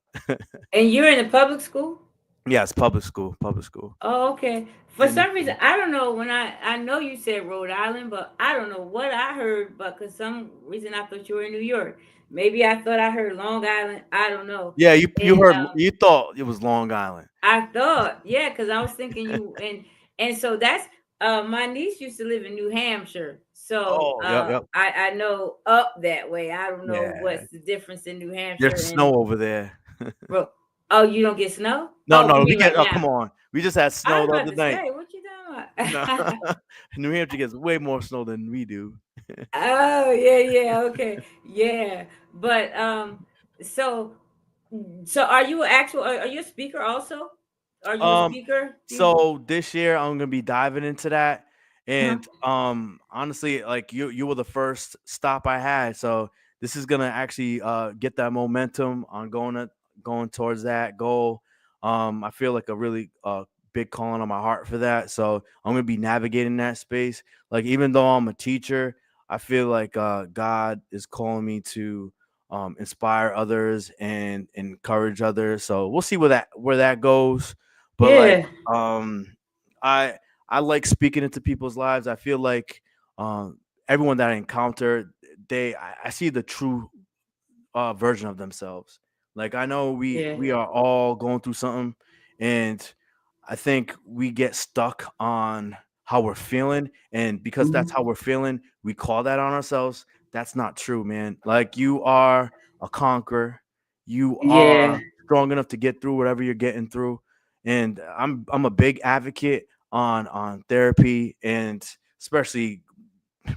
And you're in a public school. yeah, it's public school, public school. Oh, okay. For And some reason, I don't know when I know you said Rhode Island, but I don't know what I heard. But cause some reason I thought you were in New York. Maybe I thought I heard Long Island. I don't know. yeah, And you thought it was Long Island. I thought, yeah, cause I was thinking you and so that's my niece used to live in New Hampshire, so Oh, yep, yep. I know up that way. I don't know Yeah, what's the difference in New Hampshire there's and snow over there. oh, you don't get snow? No, Oh, you no, we mean get. right Oh, come now? on, we just had I snow was the about other to night. say, what you talking No, about? New Hampshire gets way more snow than we do. Oh, yeah, yeah, okay. Yeah. But so are you actual are you a speaker also? Are you a Um, speaker? Do you so this year I'm gonna be diving into that, uh-huh. and honestly, like you were the first stop I had, so this is gonna actually get that momentum on going towards that goal. I feel like a really big calling on my heart for that, so I'm gonna be navigating that space. Like even though I'm a teacher, I feel like God is calling me to inspire others and encourage others. So we'll see where that goes. But like Yeah. um I I like speaking into people's lives. I feel like um everyone that I encounter, I see the true version of themselves. Like I know Yeah. we are all going through something, and I think we get stuck on how we're feeling, and because that's Mhm. how we're feeling, we call that on ourselves. That's not true, man. Like you are a conqueror. You Yeah. are strong enough to get through whatever you're getting through. And I'm a big advocate on therapy, and especially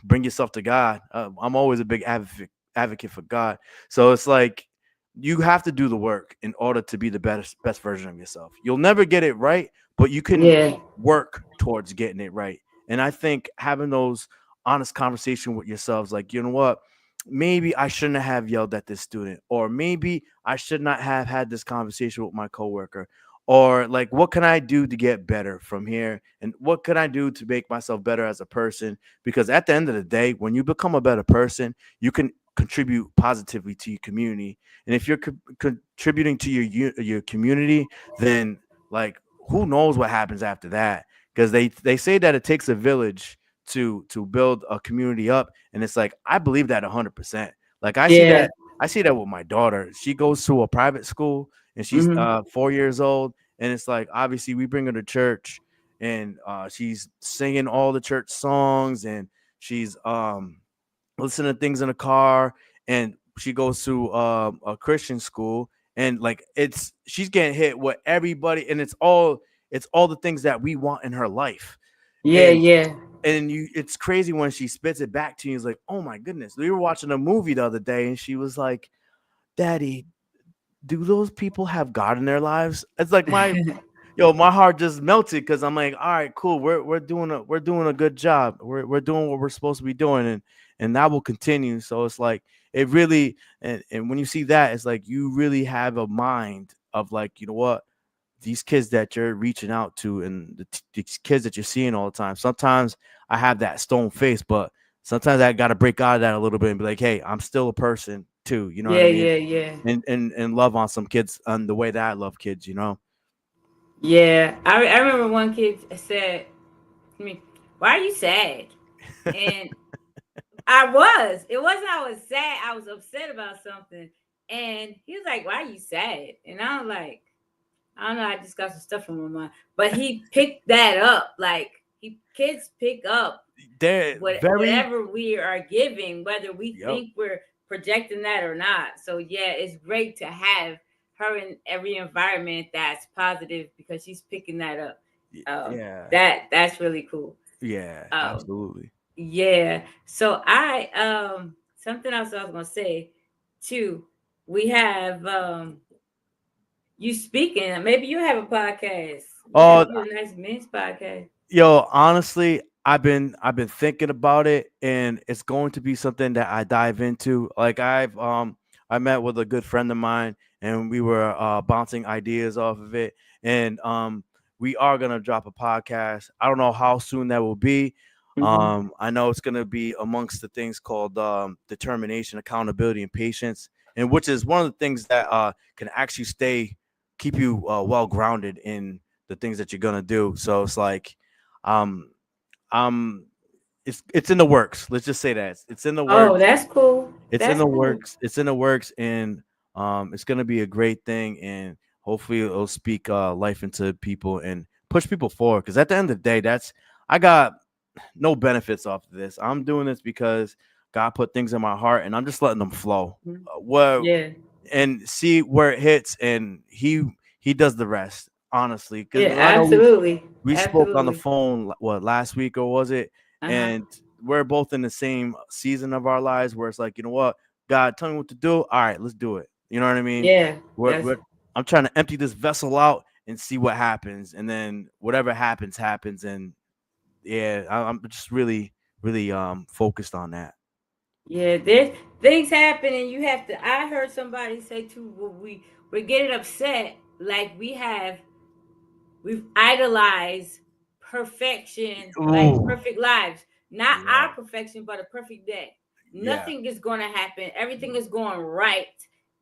bring yourself to God. I'm always a big advocate for God. So it's like you have to do the work in order to be the best version of yourself. You'll never get it right, but you can Yeah. work towards getting it right. And I think having those honest conversation with yourselves, like, you know what? Maybe I shouldn't have yelled at this student, or maybe I should not have had this conversation with my coworker, or like, what can I do to get better from here? And what can I do to make myself better as a person? Because at the end of the day, when you become a better person, you can contribute positively to your community. And if you're contributing to your community, then like who knows what happens after that? Because they say that it takes a village to build a community up, and it's like I believe that 100%. Like Yeah. I see that with my daughter. She goes to a private school, and she's Mhm. 4 years old, and it's like obviously we bring her to church, and she's singing all the church songs, and she's listening to things in the car, and she goes to a Christian school, and like she's getting hit with everybody, and it's all the things that we want in her life. Yeah, and yeah. and you it's crazy when she spits it back to you. It's like, oh my goodness, we were watching a movie the other day, and she was like, Daddy, do those people have God in their lives? It's like my heart just melted, because I'm like, all right, cool. We're doing a good job. We're doing what we're supposed to be doing, and that will continue. So it's like it really, and when you see that, it's like you really have a mind of like, you know what, these kids that you're reaching out to, and these kids that you're seeing all the time. Sometimes I have that stone face, but sometimes I got to break out of that a little bit and be like, hey, I'm still a person, too. You know what I Yeah, mean? yeah, yeah. And love on some kids the way that I love kids. You know? Yeah. I remember one kid said to me, "Why are you sad?" And I was. It wasn't I was sad. I was upset about something. And he was like, "Why are you sad?" And I was like, I don't know. I just got some stuff on my mind. But he picked that up. Like kids pick up They're very. whatever we are giving, whether we Yep. think we're projecting that or not. So yeah, it's great to have her in every environment that's positive because she's picking that up. Yeah. That's really cool. Yeah. Um, Absolutely. yeah. So I something else I was gonna say too. We have you speaking. Maybe you have a podcast. You Oh, have you a nice men's podcast. yo, honestly, I've been thinking about it, and it's going to be something that I dive into. Like I met with a good friend of mine, and we were bouncing ideas off of it, and we are gonna drop a podcast. I don't know how soon that will be. Mm-hmm. I know it's gonna be amongst the things called determination, accountability, and patience, and which is one of the things that can actually keep you well grounded in the things that you're gonna do. So it's like um um it's in the works. Let's just say that it's in the Oh, works. that's cool. It's in That's the cool. works. It's in the works, and it's gonna be a great thing, and hopefully it'll speak life into people and push people forward. Because at the end of the day, that's I got no benefits off of this. I'm doing this because God put things in my heart, and I'm just letting them flow. Mhm. Where Yeah. and see where it hits, and he does the rest. Honestly, because Yeah. I know Absolutely. we spoke on the Absolutely. phone what last week or was it? Uh huh. And we're both in the same season of our lives where it's like, you know what, God, tell me what to do. All right, let's do it. You know what I mean? Yeah. That's We're I'm trying to empty this vessel out and see what happens, and then whatever happens, happens. And yeah, I'm just really focused on that. yeah. There's things happen, and you have to. I heard somebody say too. Well, we're getting upset like we've idolized perfection, like Ooh, perfect lives. Not yeah, our perfection, but a perfect day. yeah, Nothing is going to happen. Everything is going right.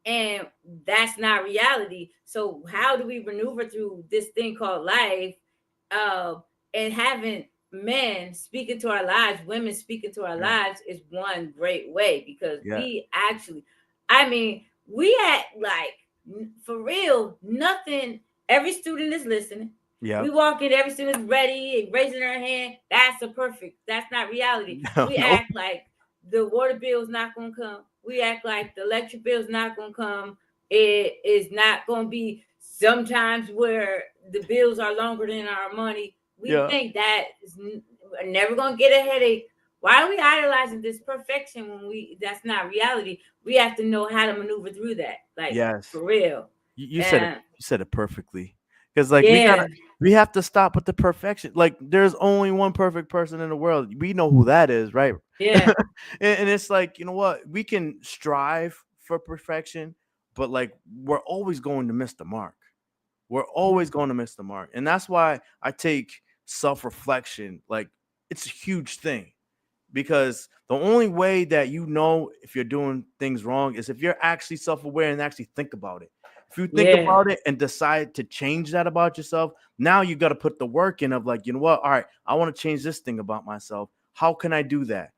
And that's not reality. So, how do we maneuver through this thing called life? Uh, and having men speak into our lives, women speak into our yeah, lives is one great way because yeah, we actually, I mean, we act like for real, nothing. Every student is listening. yeah. We walk in, every student's ready and raising their hand. That's a perfect. That's not reality. No, We no, act like the water bill's not gonna come. We act like the electric bill's not gonna come. It is not gonna be sometimes where the bills are longer than our money. We yeah, think that we're never gonna get a headache. Why are we idolizing this perfection when we that's not reality? We have to know how to maneuver through that, like yes. for real. You said it. And You said it perfectly. Because like yeah, we have to stop with the perfection. Like there's only one perfect person in the world. We know who that is, right? yeah, And it's like, you know what? We can strive for perfection, but like we're always going to miss the mark. We're always going to miss the mark. And that's why I take self-reflection like it's a huge thing, because the only way that you know if you're doing things wrong is if you're actually self-aware and actually think about it. If you think yeah, about it and decide to change that about yourself, now you got to put the work in of like, you know what, all right, I want to change this thing about myself. How can I do that?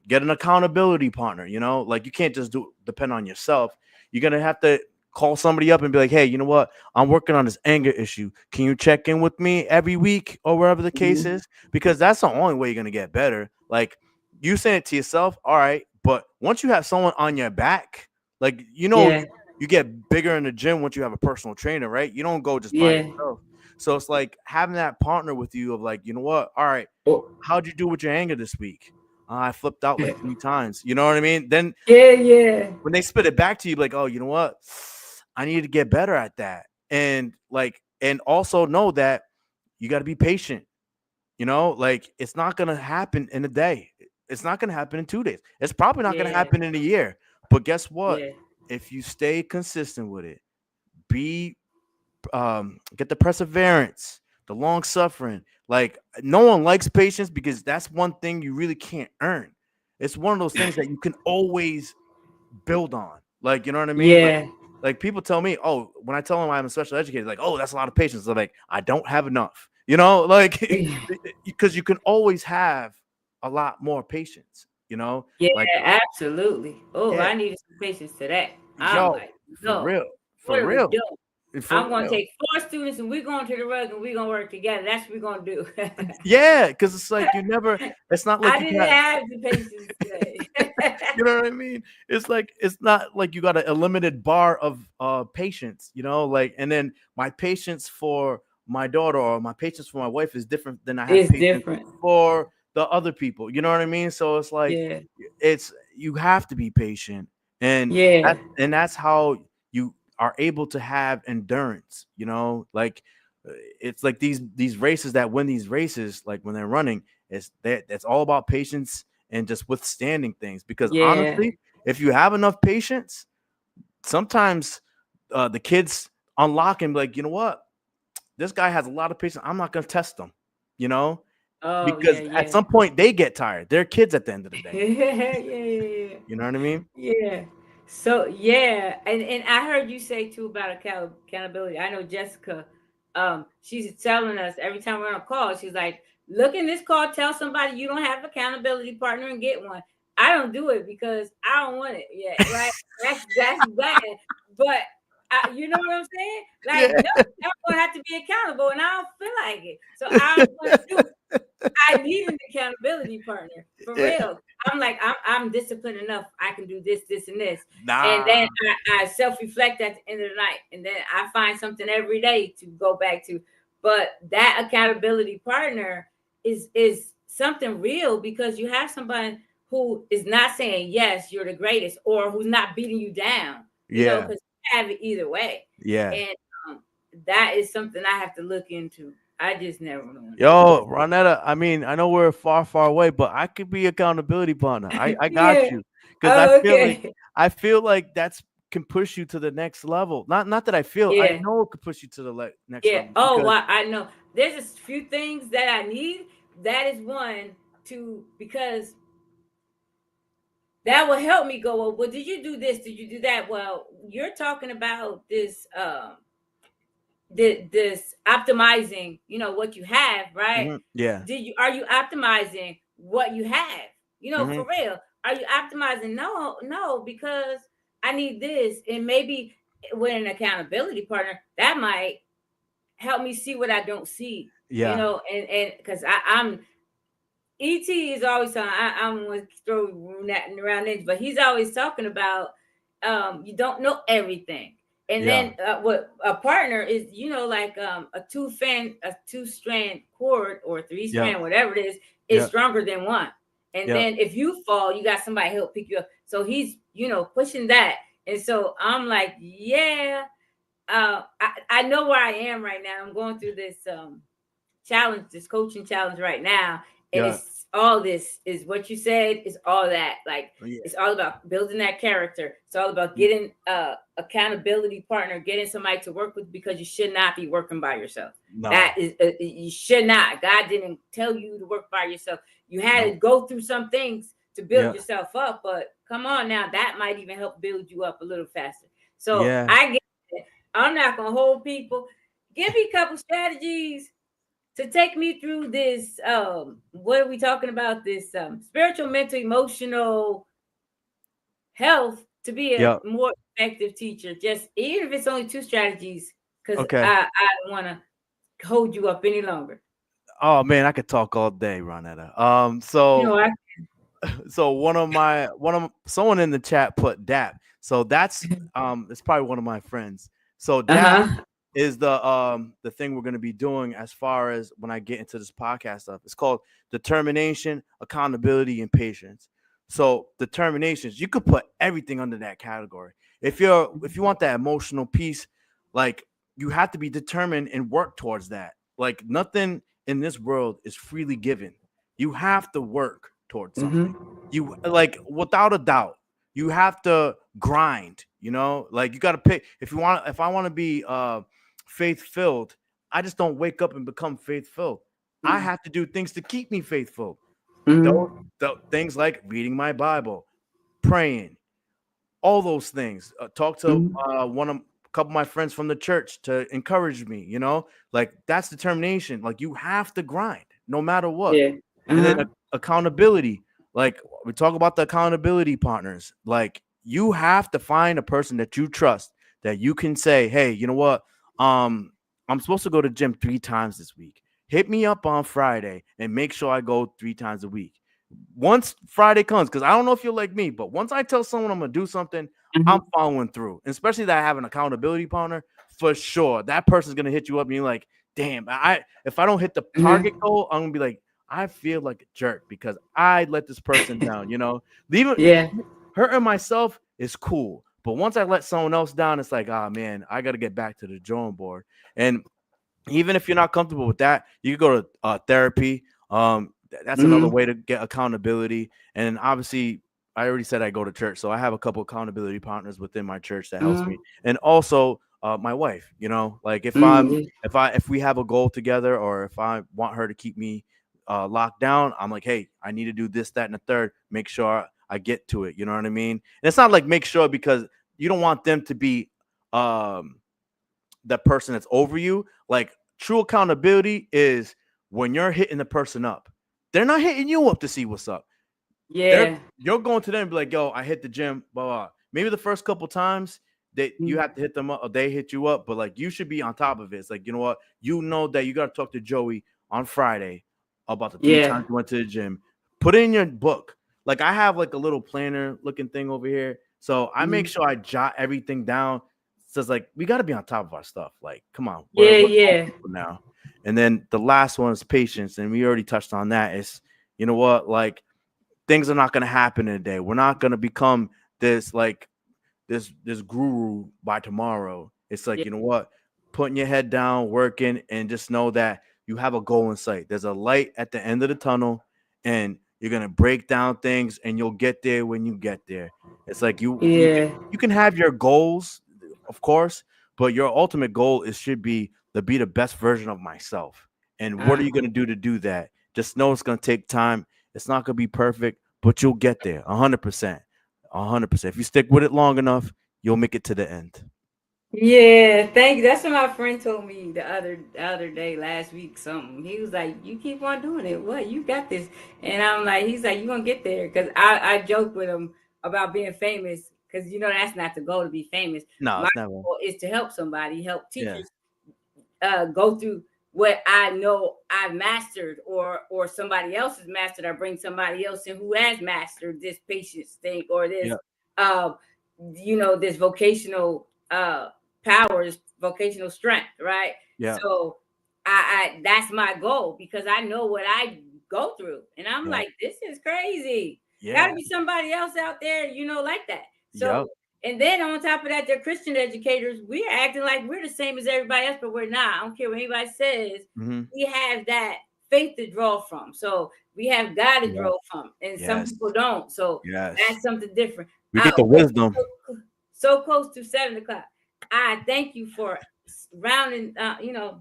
Get an accountability partner. Like you can't just depend on yourself. You're gonna have to call somebody up and be like, hey, you know what, I'm working on this anger issue, can you check in with me every week or wherever the case mhm, is? Because that's the only way you're gonna get better. Like you saying it to yourself, all right, but once you have someone on your back, like yeah, you get bigger in the gym once you have a personal trainer, right? You don't go just by yeah. yourself. So it's like having that partner with you of like, you know what, all right, Oh, how'd you do with your anger this week? I flipped out like 3 times. You know what I mean? Then yeah, yeah, when they spit it back to you, like, oh, you know what, I need to get better at that. And also know that you got to be patient. Like it's not gonna happen in a day. It's not gonna happen in 2 days. It's probably not gonna yeah, happen in a year. But guess what? yeah, If you stay consistent with it, be get the perseverance, the long suffering. Like no one likes patience because that's one thing you really can't earn. It's one of those things that you can always build on. Like, you know what I mean? Yeah. Like people tell me, oh, when I tell them I'm a special educator, like, oh, that's a lot of patience. They're like, I don't have enough. You know, like because you can always have a lot more patience. You know, Yeah, like absolutely. Oh, yeah, I needed some patience to that. I'm yo, like, for no, real, what for are we real, doing? for I'm going to real. take 4 students and we're going to the rug and we're going to work together. That's what we're going to do. Yeah, because it's like you never. It's not like I you didn't got. have the patience today. You know what I mean? It's like it's not like you got a limited bar of patience, you know, like and then my patience for my daughter or my patience for my wife is different than I have It's patience different. for the other people. You know what I mean? So it's like Yeah. it's you have to be patient Yeah. and that's how you are able to have endurance, you know, like it's like these races that win these races, like when they're running, it's all about patience and just withstanding things. Because Yeah. honestly, if you have enough patience, sometimes the kids unlock and be like, you know what, this guy has a lot of patience. I'm not going to test them, you know, Oh, yeah, because at yeah. some point they get tired. They're kids at the end of the day. Yeah, yeah. You know what I mean? Yeah. So yeah, and I heard you say too about accountability. I know Jessica, she's telling us every time we're on a call, she's like, look in this call, tell somebody you don't have accountability partner and get one. I don't do it because I don't want it yet, right? That's bad. But you know what I'm saying? Like, Yeah. no, I'm gonna have to be accountable, and I don't feel like it. So I'm gonna do I need an accountability partner for Yeah. real. I'm like, I'm disciplined enough. I can do this, this, and this. And then Nah. I self-reflect at the end of the night. And then I find something every day to go back to. But that accountability partner is something real because you have somebody who is not saying, yes, you're the greatest, or who's not beating you down, Yeah. because you have it either way. Yeah. And um, that is something I have to look into. I just never want to do Yo, it. Ronetta, I mean, I know we're far, far away, but I could be accountability partner. I got Yeah. you. Because Oh, okay. I feel like that's can push you to the next level. Not that I feel, I Yeah. know it could push you to the next Yeah. level Oh, because well, I know. There's a few things that I need. That is one to because that will help me go. Well, did you do this? Did you do that? Well, you're talking about this optimizing, what you have, right? yeah. Did you Are you optimizing what you have? Hmm. For real. Are you optimizing? No, no, because I need this. And maybe with an accountability partner, that might help me see what I don't see. Yeah. And because I'm ET is always talking. I'm going to throw that around it, but he's always talking about you don't know everything. And Yeah. then what a partner is, like a two strand cord or three Yeah. strand, whatever it is Yeah. stronger than one. And Yeah. then if you fall, you got somebody help pick you up. So he's pushing that. And so I'm like, yeah, I know where I am right now. I'm going through this coaching challenge right now. And Yeah. it's all this is what you said is all that. Like Yeah. it's all about building that character. It's all about getting accountability partner, getting somebody to work with because you should not be working by yourself. That No. is you should not. God didn't tell you to work by yourself. You had to No. go through some things to build Yeah. yourself up, but come on now, that might even help build you up a little faster. So Yeah. I get it. I'm not gonna hold people. Give me a couple strategies to take me through this. What are we talking about? This spiritual, mental, emotional health to be a Yeah. more effective teacher. Just even if it's only two strategies, because Okay. I don't want to hold you up any longer. Oh man, I could talk all day, Ronetta. You know, I So someone in the chat put DAP. So that's it's probably one of my friends. So DAP uh-huh. is the thing we're gonna be doing as far as when I get into this podcast stuff. It's called determination, accountability, and patience. So determinations, you could put everything under that category. If you want that emotional piece, like you have to be determined and work towards that. Like nothing in this world is freely given. You have to work towards something. Mm-hmm. You like without a doubt. You have to grind, you know? Like you got to pick if I want to be faith filled, I just don't wake up and become faith filled. I have to do things to keep me faithful. Those, Mm-hmm. things like reading my Bible, praying, all those things. Talk to Mhm. a couple of my friends from the church to encourage me. Like that's determination. Like you have to grind no matter what. Yeah. And then Uh-huh. accountability. Like we talk about the accountability partners. Like you have to find a person that you trust that you can say, hey, you know what? Um, I'm supposed to go to gym 3 times this week. Hit me up on Friday and make sure I go 3 times a week. Once Friday comes, because I don't know if you're like me, but once I tell someone I'm gonna do something, I'm Uh-huh. following through. And especially that I have an accountability partner, for sure. That person's gonna hit you up and you're like, damn, if I don't hit the Uh-huh. target goal, I'm gonna be like, I feel like a jerk because I let this person down, Leaving Yeah. hurting myself is cool. But once I let someone else down, it's like, ah man, I gotta get back to the drawing board. And even if you're not comfortable with that, you can go to therapy. That's another Mhm. way to get accountability. And obviously, I already said I go to church, so I have a couple accountability partners within my church that helps Uh-huh. me, and also my wife. Like Mm, if we have a goal together, or if I want her to keep me locked down, I'm like, hey, I need to do this, that, and the third. Make sure I get to it. You know what I mean? And it's not like make sure because you don't want them to be um that person that's over you. Like true accountability is when you're hitting the person up. They're not hitting you up to see what's up. They're yeah. You're going to them and be like, yo, I hit the gym, blah, blah. Maybe the first couple times that you Mm, have to hit them up or they hit you up, but like you should be on top of it. It's like, you know what? You know that you gotta talk to Joey on Friday about the 3 times yeah. you went to the gym. Put it in your book. Like I have like a little planner looking thing over here. So I make Mhm. sure I jot everything down. So it's like we gotta be on top of our stuff. Like, come on, we're Yeah, grown yeah. people now. And then the last one is patience, and we already touched on that. Is you know what? Like things are not going to happen in a day. We're not going to become this like this guru by tomorrow. It's like, Yeah. you know what? Putting your head down, working, and just know that you have a goal in sight. There's a light at the end of the tunnel, and you're gonna break down things, and you'll get there when you get there. It's like Yeah. you can have your goals, of course, but your ultimate goal is should be to be the best version of myself. And what are you Uh-huh. gonna do that? Just know it's gonna take time. It's not gonna be perfect, but you'll get there 100%. 100%. If you stick with it long enough, you'll make it to the end. Yeah, thank you. That's what my friend told me the other day, last week, something. He was like, "You keep on doing it. What? You got this." And I'm like, he's like, "You gonna get there?" Because I joked with him about being famous, because that's not the goal to be famous. No, My it's never. goal is to help somebody, help Yeah. teachers go through what I know I've mastered, or somebody else has mastered, or bring somebody else in who has mastered this patience thing, or this Yeah. uh this vocational powers, vocational strength, right? Yeah. So I that's my goal, because I know what I go through, and I'm Yeah. like, this is crazy. Gotta Yeah. be somebody else out there, like that. Yeah. So, and then on top of that, they're Christian educators. We're acting like we're the same as everybody else, but we're not. I don't care what anybody says. Hmm. We have that faith to draw from. So we have God to Yeah. draw from, and some Yes. people don't. So Yes. that's something different. We get the We're wisdom. so close to 7 o'clock. I thank you for rounding,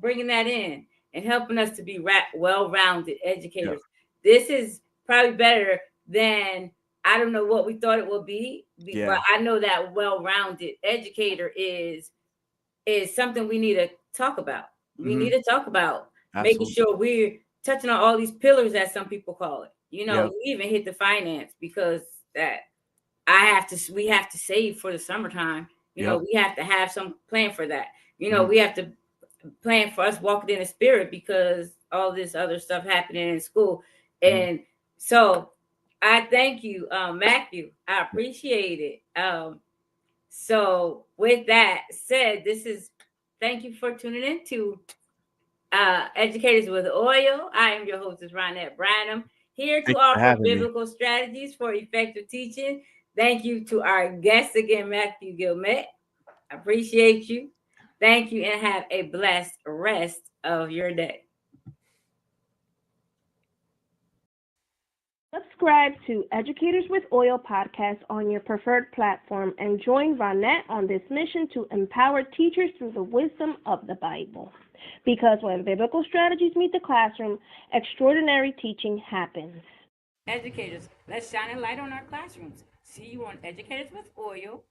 bringing that in and helping us to be well-rounded Yeah. educators. This is probably better than, I don't know what we thought it would be, but Yeah. I know that well-rounded educator is something we need to talk about. We Hmm. need to talk about making Absolutely. sure we're touching on all these pillars, as some people call it. Yeah. You even hit the finance, because that we have to save for the summertime. Yep. We have to have some plan for that. Hmm. We have to plan for us walking in the spirit, because all this other stuff happening in school. Hmm. And so I thank you, Matthew. I appreciate it. So with that said, thank you for tuning in to Educators with Oil. I am your hostess, Ronette Branham, here to Thank you for offer having me. biblical strategies for effective teaching. Thank you to our guest again, Matthew Gilmete. I appreciate you. Thank you, and have a blessed rest of your day. Subscribe to Educators with Oil podcast on your preferred platform and join Ronette on this mission to empower teachers through the wisdom of the Bible. Because when biblical strategies meet the classroom, extraordinary teaching happens. Educators, let's shine a light on our classrooms. See you on Educators with Oil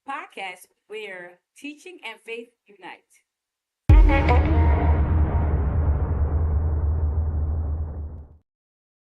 podcast, where teaching and faith unite.